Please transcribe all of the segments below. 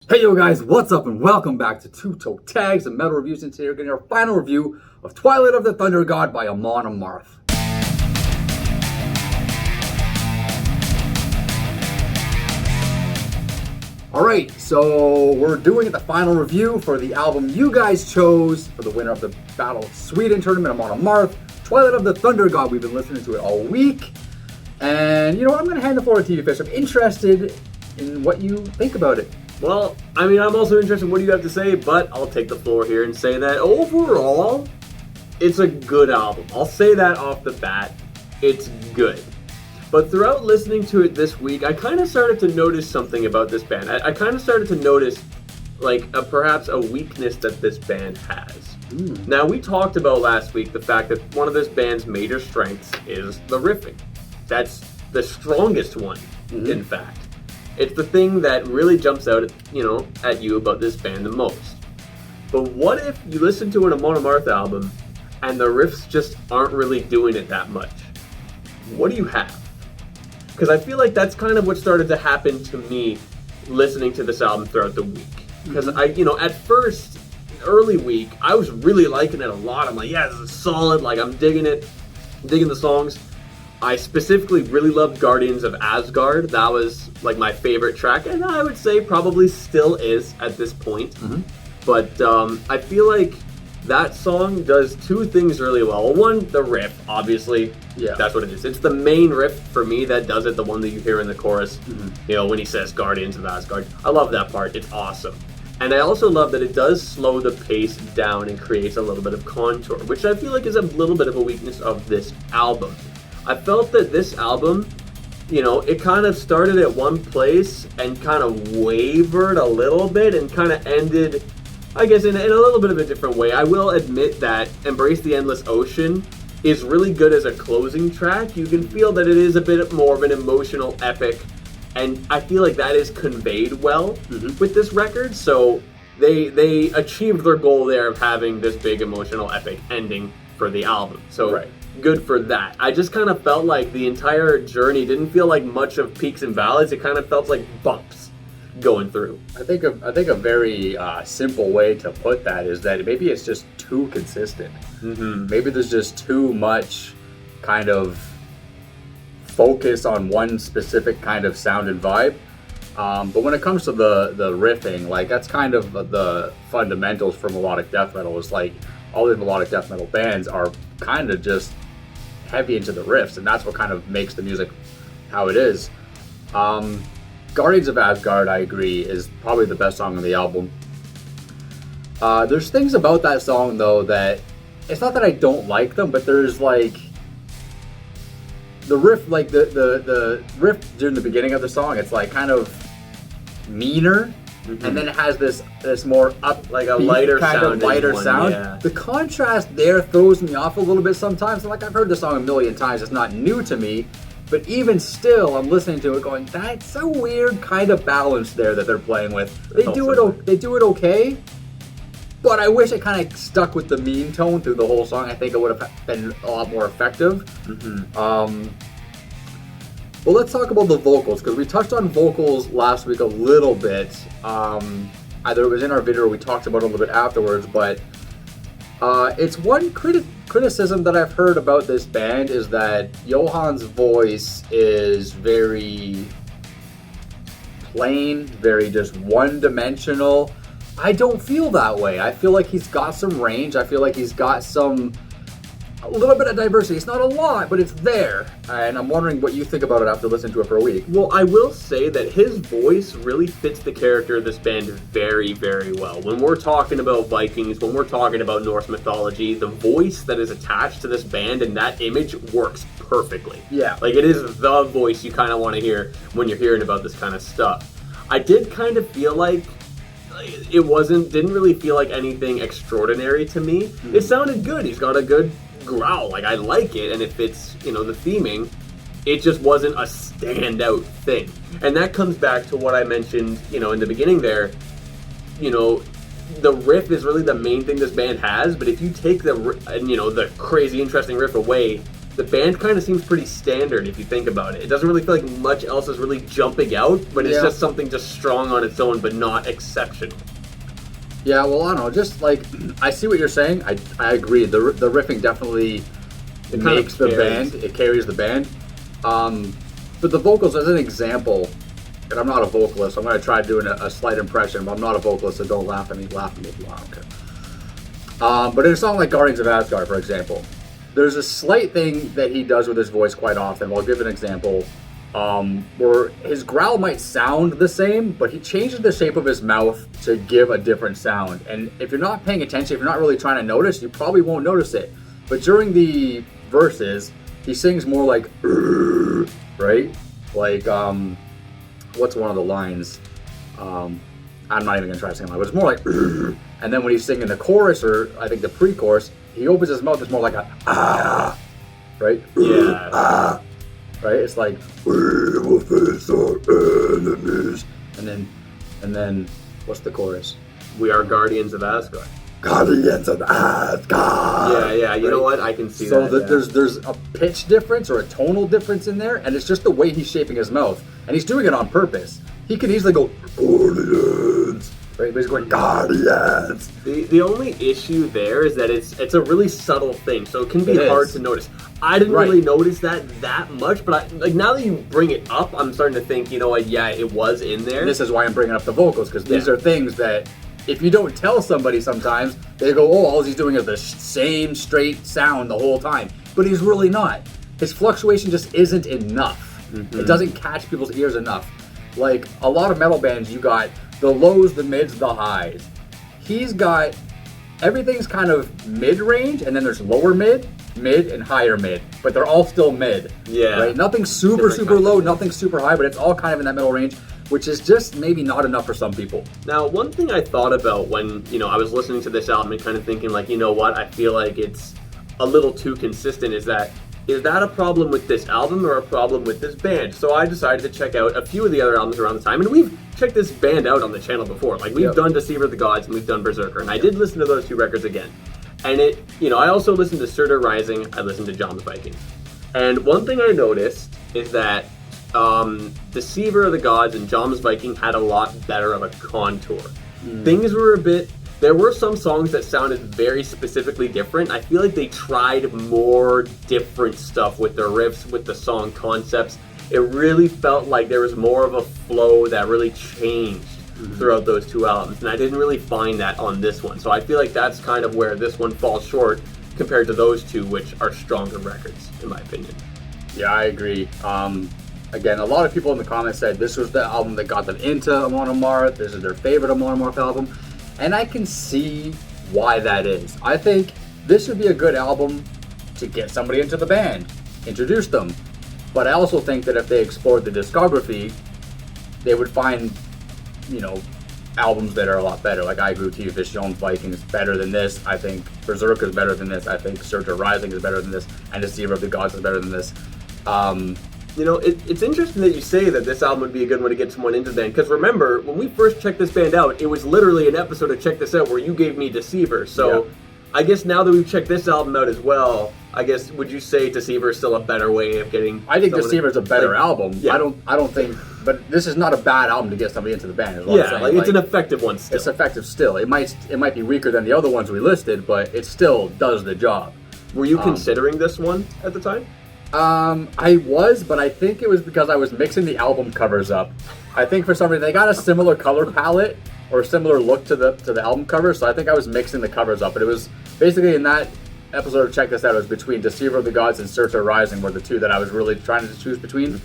Hey yo guys, what's up and welcome back to Toe Tags and Metal Reviews, and today we're getting our final review of Twilight of the Thunder God by Amon Amarth. Alright, so we're doing the final review for the album you guys chose for the winner of the Battle of Sweden tournament, Amon Amarth, Twilight of the Thunder God. We've been listening to it all week, and you know what, I'm going to hand the floor to TV Fish. I'm interested in what you think about it. Well, I mean, I'm also interested in what you have to say, but I'll take the floor here and say that overall, it's a good album. I'll say that off the bat. It's good. But throughout listening to it this week, I kind of started to notice something about this band. I kind of started to notice, like, perhaps a weakness that this band has. Now, we talked about last week the fact that one of this band's major strengths is the riffing. That's the strongest one, in fact. It's the thing that really jumps out at you about this band the most. But what if you listen to an Amon Amarth album and the riffs just aren't really doing it that much? What do you have? Because I feel like that's kind of what started to happen to me listening to this album throughout the week. Because at first, early week, I was really liking it a lot. I'm like, yeah, this is solid. Like, I'm digging it, digging the songs. I specifically really loved Guardians of Asgard. That was like my favorite track, and I would say probably still is at this point. But I feel like that song does two things really well. One, the riff, obviously. Yeah. That's what it is. It's the main riff for me that does it, the one that you hear in the chorus, when he says Guardians of Asgard. I love that part. It's awesome. And I also love that it does slow the pace down and creates a little bit of contour, which I feel like is a little bit of a weakness of this album. I felt that this album, it kind of started at one place and kind of wavered a little bit and kind of ended, I guess, in a little bit of a different way. I will admit that Embrace the Endless Ocean is really good as a closing track. You can feel that it is a bit more of an emotional epic, and I feel like that is conveyed well with this record. So they achieved their goal there of having this big emotional epic ending for the album. So good for that. I just kind of felt like the entire journey didn't feel like much of peaks and valleys. It kind of felt like bumps going through. I think a very simple way to put that is that maybe it's just too consistent. Maybe there's just too much kind of focus on one specific kind of sound and vibe. But when it comes to the riffing, like, that's kind of the fundamentals for melodic death metal. Is like all the melodic death metal bands are kind of just heavy into the riffs, and that's what kind of makes the music how it is. Guardians of Asgard, I agree, is probably the best song on the album. There's things about that song, though, that it's not that I don't like them, but there's like the riff, like the riff during the beginning of the song, it's like kind of meaner. And then it has this more up, like a lighter kind sound, of lighter sound. Yeah. The contrast there throws me off a little bit sometimes. Like, I've heard the song a million times; it's not new to me. But even still, I'm listening to it, going, "That's a weird kind of balance there that they're playing with." They do it okay, but I wish it kind of stuck with the mean tone through the whole song. I think it would have been a lot more effective. Well, let's talk about the vocals, because we touched on vocals last week a little bit. Either it was in our video or we talked about it a little bit afterwards, but it's one criticism that I've heard about this band is that Johann's voice is very plain, very just one-dimensional. I don't feel that way. I feel like he's got some range. I feel like he's got a little bit of diversity. It's not a lot, but it's there. And I'm wondering what you think about it after listening to it for a week. Well, I will say that his voice really fits the character of this band very, very well. When we're talking about Vikings, when we're talking about Norse mythology, the voice that is attached to this band and that image works perfectly. Yeah. Like, it is the voice you kind of want to hear when you're hearing about this kind of stuff. I did kind of feel like it didn't really feel like anything extraordinary to me. It sounded good. He's got a good growl, like, I like it, and it fits, the theming. It just wasn't a standout thing. And that comes back to what I mentioned, in the beginning there. The riff is really the main thing this band has, but if you take the crazy interesting riff away, the band kind of seems pretty standard if you think about it. It doesn't really feel like much else is really jumping out, but it's just something just strong on its own, but not exceptional. Yeah, well, I don't know. Just like, I see what you're saying. I agree. The riffing definitely makes the band. It carries the band. But the vocals, as an example, and I'm not a vocalist, so I'm going to try doing a slight impression, but I'm not a vocalist, so don't laugh at me. Laugh at me if you want. I don't care. But in a song like Guardians of Asgard, for example, there's a slight thing that he does with his voice quite often. I'll give an example. Where his growl might sound the same, but he changes the shape of his mouth to give a different sound. And if you're not paying attention, if you're not really trying to notice, you probably won't notice it. But during the verses, he sings more like, right? Like, what's one of the lines? I'm not even gonna try to sing it, but it's more like, and then when he's singing the chorus, or I think the pre-chorus, he opens his mouth, it's more like a, right? Yeah. Right? It's like, we will face our enemies. And then, what's the chorus? We are Guardians of Asgard. Guardians of Asgard. Yeah, you know what? I can see that. So there's a pitch difference or a tonal difference in there, and it's just the way he's shaping his mouth. And he's doing it on purpose. He could easily go, Guardians. Right? But he's going, Guardians. The only issue there is that it's a really subtle thing, so it can be hard to notice. I didn't really notice that much, but now that you bring it up, I'm starting to think, you know what, yeah, it was in there. And this is why I'm bringing up the vocals, because these are things that, if you don't tell somebody sometimes, they go, oh, all he's doing is the same straight sound the whole time. But he's really not. His fluctuation just isn't enough. Mm-hmm. It doesn't catch people's ears enough. Like, a lot of metal bands, you got the lows, the mids, the highs. He's got, everything's kind of mid-range, and then there's lower mid, and higher mid, but they're all still mid. Yeah. Right? Nothing super low, nothing super high, but it's all kind of in that middle range, which is just maybe not enough for some people. Now, one thing I thought about when, I was listening to this album and kind of thinking, like, you know what, I feel like it's a little too consistent, is that a problem with this album or a problem with this band? So I decided to check out a few of the other albums around the time, and we've checked this band out on the channel before. Like, we've done Deceiver of the Gods and we've done Berserker, and I did listen to those two records again. And I also listened to Surtur Rising, I listened to Jom's Viking. And one thing I noticed is that Deceiver of the Gods and Jom's Viking had a lot better of a contour. Things were there were some songs that sounded very specifically different. I feel like they tried more different stuff with their riffs, with the song concepts. It really felt like there was more of a flow that really changed throughout those two albums, and I didn't really find that on this one. So I feel like that's kind of where this one falls short compared to those two, which are stronger records, in my opinion. Yeah, I agree. Again, a lot of people in the comments said this was the album that got them into Amon Amarth. This is their favorite Amon Amarth album. And I can see why that is. I think this would be a good album to get somebody into the band, introduce them. But I also think that if they explored the discography, they would find, albums that are a lot better. Like I agree with you, Jom's Viking is better than this. I think Berserker is better than this. I think Surtur Rising is better than this. And Deceiver of the Gods is better than this. It's interesting that you say that this album would be a good one to get someone into the band, because remember, when we first checked this band out, it was literally an episode of Check This Out where you gave me Deceiver, so I guess now that we've checked this album out as well, I guess, would you say Deceiver is still a better way of getting... I think Deceiver is a better album. Yeah. I don't think... But this is not a bad album to get somebody into the band, is what I'm saying. It's an effective one still. It's effective still. It might be weaker than the other ones we listed, but it still does the job. Were you considering this one at the time? I was, but I think it was because I was mixing the album covers up. I think for some reason they got a similar color palette or similar look to the album cover, so I think I was mixing the covers up. But it was basically in that episode of Check This Out, it was between Deceiver of the Gods and Surtur Rising were the two that I was really trying to choose between.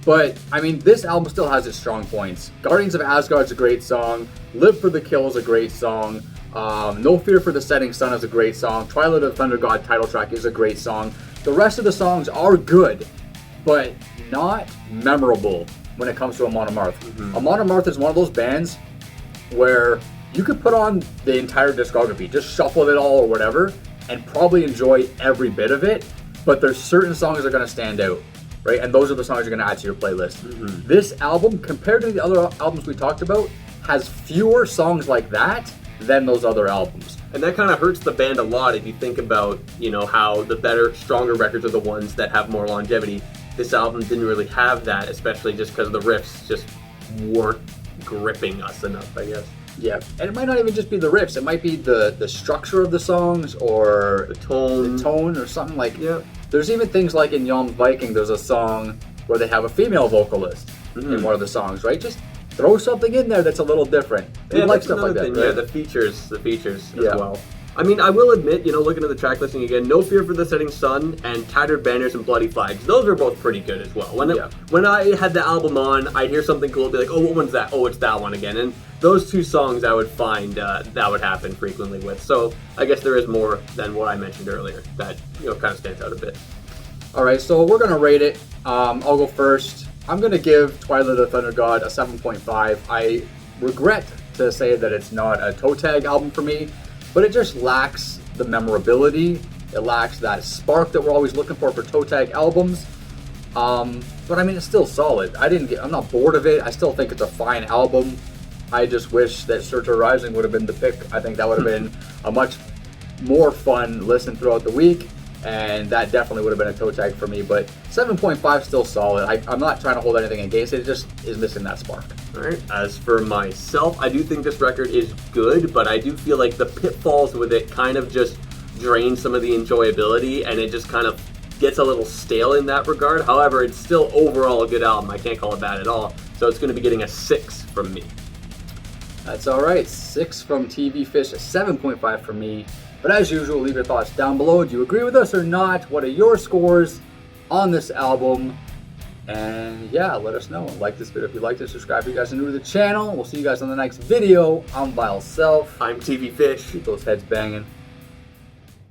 But I mean, this album still has its strong points. Guardians of Asgard is a great song. Live for the Kill is a great song. No Fear for the Setting Sun is a great song. Twilight of the Thunder God title track is a great song. The rest of the songs are good, but not memorable when it comes to Amon Amarth. Amon Amarth is one of those bands where you could put on the entire discography, just shuffle it all or whatever, and probably enjoy every bit of it, but there's certain songs that are going to stand out, right? And those are the songs you're going to add to your playlist. This album, compared to the other albums we talked about, has fewer songs like that, than those other albums. And that kind of hurts the band a lot if you think about, you know, how the better, stronger records are the ones that have more longevity. This album didn't really have that, especially just because the riffs just weren't gripping us enough, I guess. Yeah, and it might not even just be the riffs. It might be the structure of the songs or the tone or something like. Yeah. There's even things like in Yom Viking, there's a song where they have a female vocalist in one of the songs, right? Just throw something in there that's a little different. They like stuff like that. Thing, right? Yeah, the features as well. I mean, I will admit, you know, looking at the track listing again, No Fear for the Setting Sun and Tattered Banners and Bloody Flags, those are both pretty good as well. When I had the album on, I'd hear something cool, I'd be like, oh, what one's that? Oh, it's that one again. And those two songs I would find that would happen frequently with. So I guess there is more than what I mentioned earlier that, you know, kind of stands out a bit. All right, so we're going to rate it. I'll go first. I'm going to give Twilight of the Thunder God a 7.5. I regret to say that it's not a toe tag album for me, but it just lacks the memorability. It lacks that spark that we're always looking for toe tag albums. But I mean, it's still solid. I'm not bored of it. I still think it's a fine album. I just wish that Search Rising would have been the pick. I think that would have been a much more fun listen throughout the week, and that definitely would have been a toe tag for me. But 7.5 still solid. I'm not trying to hold anything against it. It just is missing that spark. All right. As for myself, I do think this record is good, but I do feel like the pitfalls with it kind of just drain some of the enjoyability, and it just kind of gets a little stale in that regard. However, it's still overall a good album. I can't call it bad at all. So it's going to be getting a 6 from me. That's all right. 6 from TV Fish, a 7.5 from me. But as usual, leave your thoughts down below. Do you agree with us or not? What are your scores on this album? And yeah, let us know. Like this video if you liked it. Subscribe if you guys are new to the channel. We'll see you guys on the next video. I'm Vile Self. I'm TV Fish. Keep those heads banging.